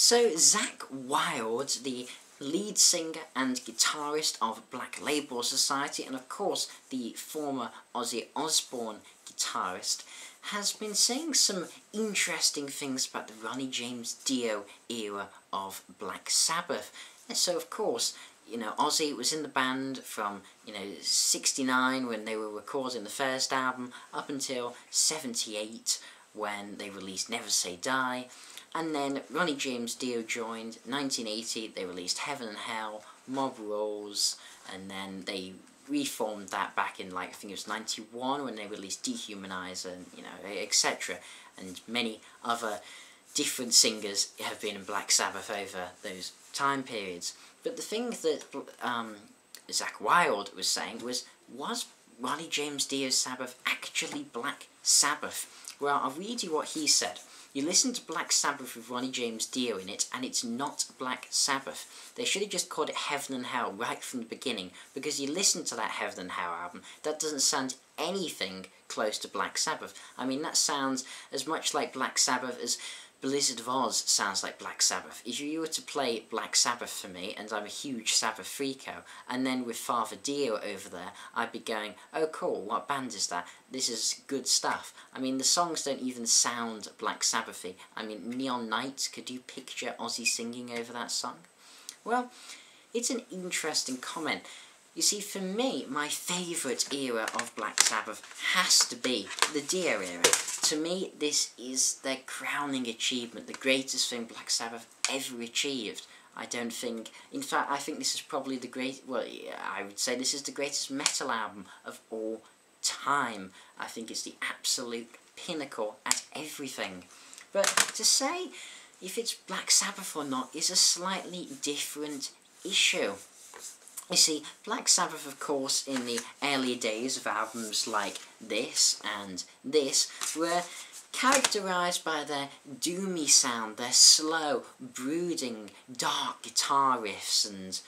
So Zakk Wylde, the lead singer and guitarist of Black Label Society, and of course the former Ozzy Osbourne guitarist, has been saying some interesting things about the Ronnie James Dio era of Black Sabbath. And so of course, Ozzy was in the band from, 69 when they were recording the first album up until 78 when they released Never Say Die. And then Ronnie James Dio joined, 1980, they released Heaven and Hell, Mob Rules, and then they reformed that back in, I think it was 91 when they released Dehumanizer, and, etc. And many other different singers have been in Black Sabbath over those time periods. But the thing that Zakk Wylde was saying was Ronnie James Dio's Sabbath actually Black Sabbath? Well, I'll read you what he said. You listen to Black Sabbath with Ronnie James Dio in it, and it's not Black Sabbath. They should have just called it Heaven and Hell right from the beginning, because you listen to that Heaven and Hell album, that doesn't sound anything close to Black Sabbath. I mean, that sounds as much like Black Sabbath as Blizzard of Oz sounds like Black Sabbath. If you were to play Black Sabbath for me, and I'm a huge Sabbath freako, and then with Father Dio over there, I'd be going, oh cool, what band is that? This is good stuff. I mean, the songs don't even sound Black Sabbathy. I mean, Neon Nights, could you picture Ozzy singing over that song? Well, it's an interesting comment. You see, for me, my favourite era of Black Sabbath has to be the Dio era. To me, this is their crowning achievement, the greatest thing Black Sabbath ever achieved. I don't think... In fact, I think this is probably the I would say this is the greatest metal album of all time. I think it's the absolute pinnacle at everything. But to say if it's Black Sabbath or not is a slightly different issue. You see, Black Sabbath, of course, in the early days of albums like this and this, were characterised by their doomy sound, their slow, brooding, dark guitar riffs and,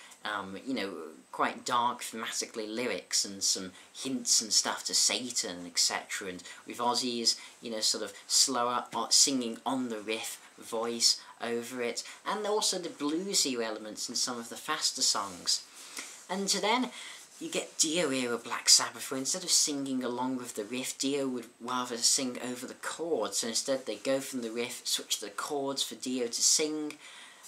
quite dark thematically lyrics and some hints and stuff to Satan, etc. And with Ozzy's, sort of slower singing on the riff voice over it, and also the bluesy elements in some of the faster songs. And then you get Dio-era Black Sabbath, where instead of singing along with the riff, Dio would rather sing over the chords. So instead they go from the riff, switch the chords for Dio to sing,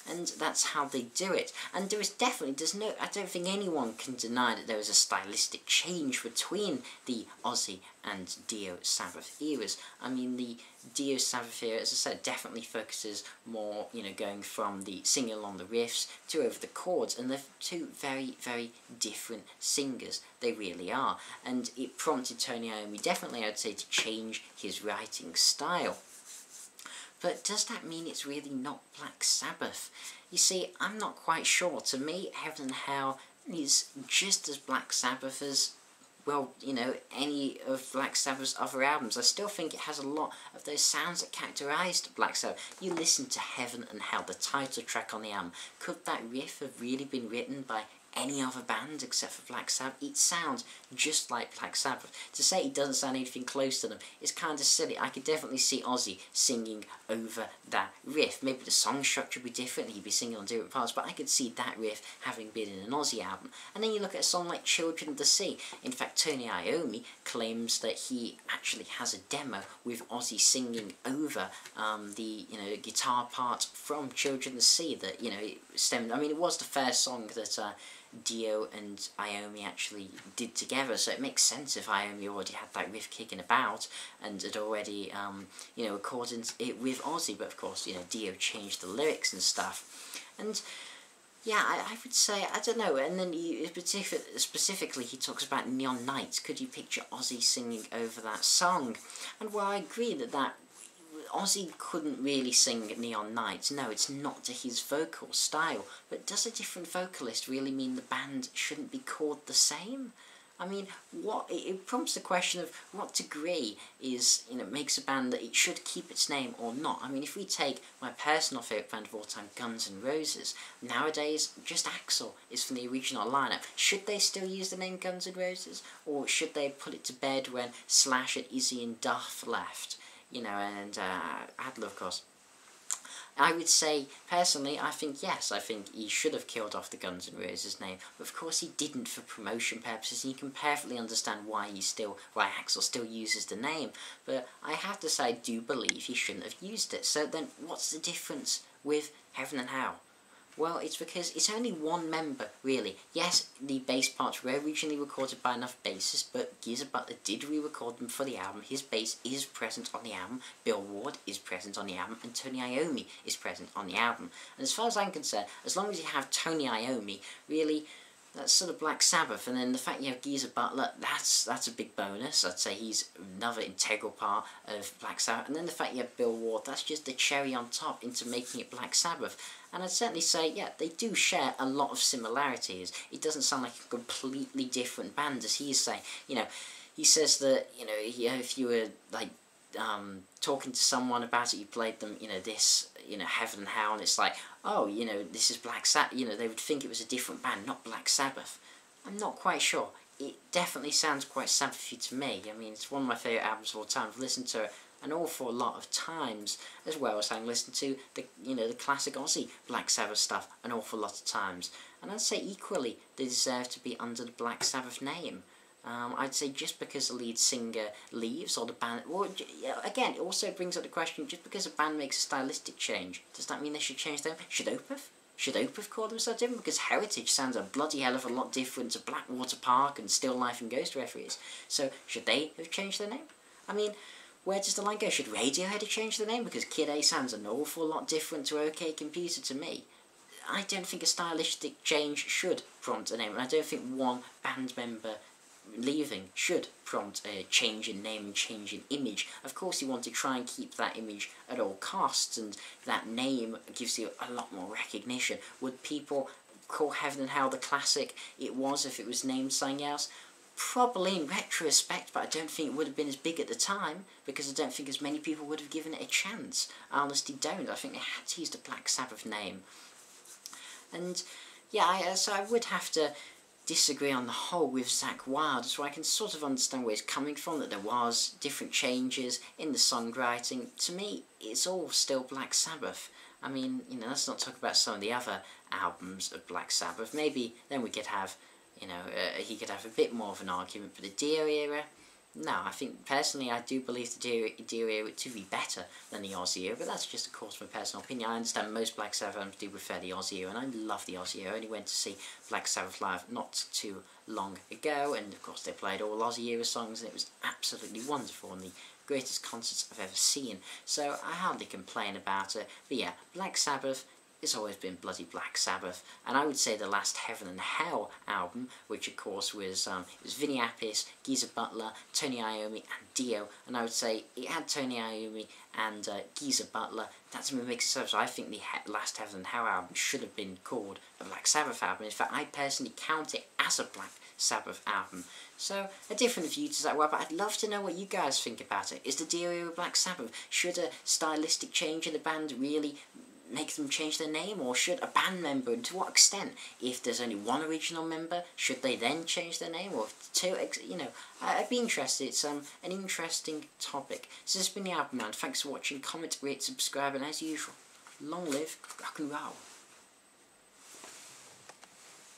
and that's how they do it. And there is definitely, I don't think anyone can deny that there was a stylistic change between the Ozzy and Dio Sabbath eras. I mean, the Dio Sabbath era, as I said, definitely focuses more, going from the singing along the riffs to over the chords, and they're two very, very different singers. They really are. And it prompted Tony Iommi, definitely, I would say, to change his writing style. But does that mean it's really not Black Sabbath? You see, I'm not quite sure. To me, Heaven and Hell is just as Black Sabbath as, well, any of Black Sabbath's other albums. I still think it has a lot of those sounds that characterised Black Sabbath. You listen to Heaven and Hell, the title track on the album. Could that riff have really been written by any other band except for Black Sabbath? It sounds just like Black Sabbath. To say it doesn't sound anything close to them is kind of silly. I could definitely see Ozzy singing over that riff. Maybe the song structure would be different, he'd be singing on different parts, but I could see that riff having been in an Ozzy album. And then you look at a song like Children of the Sea. In fact, Tony Iommi claims that he actually has a demo with Ozzy singing over the guitar part from Children of the Sea that, it stemmed... I mean, it was the first song that Dio and Iommi actually did together, so it makes sense if Iommi already had that riff kicking about and had already, recorded it with Ozzy, but of course, Dio changed the lyrics and stuff. And yeah, I would say, I don't know, and then specifically he talks about Neon Nights. Could you picture Ozzy singing over that song? And well, I agree that Ozzy couldn't really sing Neon Nights. No, it's not to his vocal style. But does a different vocalist really mean the band shouldn't be called the same? I mean, it prompts the question of what degree is, makes a band that it should keep its name or not. I mean, if we take my personal favourite band of all time, Guns N' Roses, nowadays, just Axl is from the original lineup. Should they still use the name Guns N' Roses? Or should they put it to bed when Slash and Izzy and Duff left? And Adler, of course. I would say, personally, I think yes, I think he should have killed off the Guns N' Roses name, but of course he didn't for promotion purposes, and you can perfectly understand why Axl still uses the name, but I have to say I do believe he shouldn't have used it. So then, what's the difference with Heaven and Hell? Well, it's because it's only one member, really. Yes, the bass parts were originally recorded by another bassist, but Geezer Butler did re-record them for the album. His bass is present on the album, Bill Ward is present on the album, and Tony Iommi is present on the album. And as far as I'm concerned, as long as you have Tony Iommi, really, that's sort of Black Sabbath. And then the fact you have Geezer Butler, that's a big bonus. I'd say he's another integral part of Black Sabbath. And then the fact you have Bill Ward, that's just the cherry on top into making it Black Sabbath. And I'd certainly say, yeah, they do share a lot of similarities. It doesn't sound like a completely different band, as he's saying. You know, he says that, you know, if you were, like, talking to someone about it, you played them, you know, this, you know, Heaven and Hell, and it's like, oh, you know, this is Black Sabbath, you know, they would think it was a different band, not Black Sabbath. I'm not quite sure. It definitely sounds quite Sabbathy to me. I mean, it's one of my favourite albums of all time. I've listened to it an awful lot of times, as well as having listened to the, you know, the classic Ozzy Black Sabbath stuff an awful lot of times. And I'd say equally they deserve to be under the Black Sabbath name. I'd say just because the lead singer leaves, or the band, well, again, it also brings up the question, just because a band makes a stylistic change, does that mean they should change their name? Should Opeth call themselves different? Because Heritage sounds a bloody hell of a lot different to Blackwater Park and Still Life and Ghost Referees. So, should they have changed their name? I mean, where does the line go? Should Radiohead have changed their name? Because Kid A sounds an awful lot different to OK Computer to me. I don't think a stylistic change should prompt a name, and I don't think one band member leaving should prompt a change in name and change in image. Of course you want to try and keep that image at all costs, and that name gives you a lot more recognition. Would people call Heaven and Hell the classic it was if it was named something else? Probably in retrospect, but I don't think it would have been as big at the time, because I don't think as many people would have given it a chance. I honestly don't. I think they had to use the Black Sabbath name. And yeah, so I would have to disagree on the whole with Zakk Wylde, so I can sort of understand where he's coming from, that there was different changes in the songwriting. To me, it's all still Black Sabbath. I mean, you know, let's not talk about some of the other albums of Black Sabbath. Maybe then we could have, you know, he could have a bit more of an argument, but the Dio-era, no, I think, personally, I do believe the Dio-era to be better than the Ozzy-era, but that's just, of course, my personal opinion. I understand most Black Sabbath albums do prefer the Ozzy-era, and I love the Ozzy-era. I only went to see Black Sabbath live not too long ago, and, of course, they played all Ozzy-era songs, and it was absolutely wonderful, and the greatest concerts I've ever seen, so I hardly complain about it. But yeah, Black Sabbath, it's always been bloody Black Sabbath, and I would say the last Heaven and Hell album, which of course was Vinny Appice, Geezer Butler, Tony Iommi, and Dio, and I would say it had Tony Iommi and Geezer Butler. That's what makes it so. So I think the last Heaven and Hell album should have been called a Black Sabbath album. In fact, I personally count it as a Black Sabbath album. So, a different view to that, well, but I'd love to know what you guys think about it. Is the Dio-era Black Sabbath? Should a stylistic change in the band really make them change their name, or should a band member, and to what extent? If there's only one original member, should they then change their name, or if two, you know, I'd be interested. It's an interesting topic. So this has been TheAIbumMan. Thanks for watching. Comment, rate, subscribe, and as usual, long live rock and roll.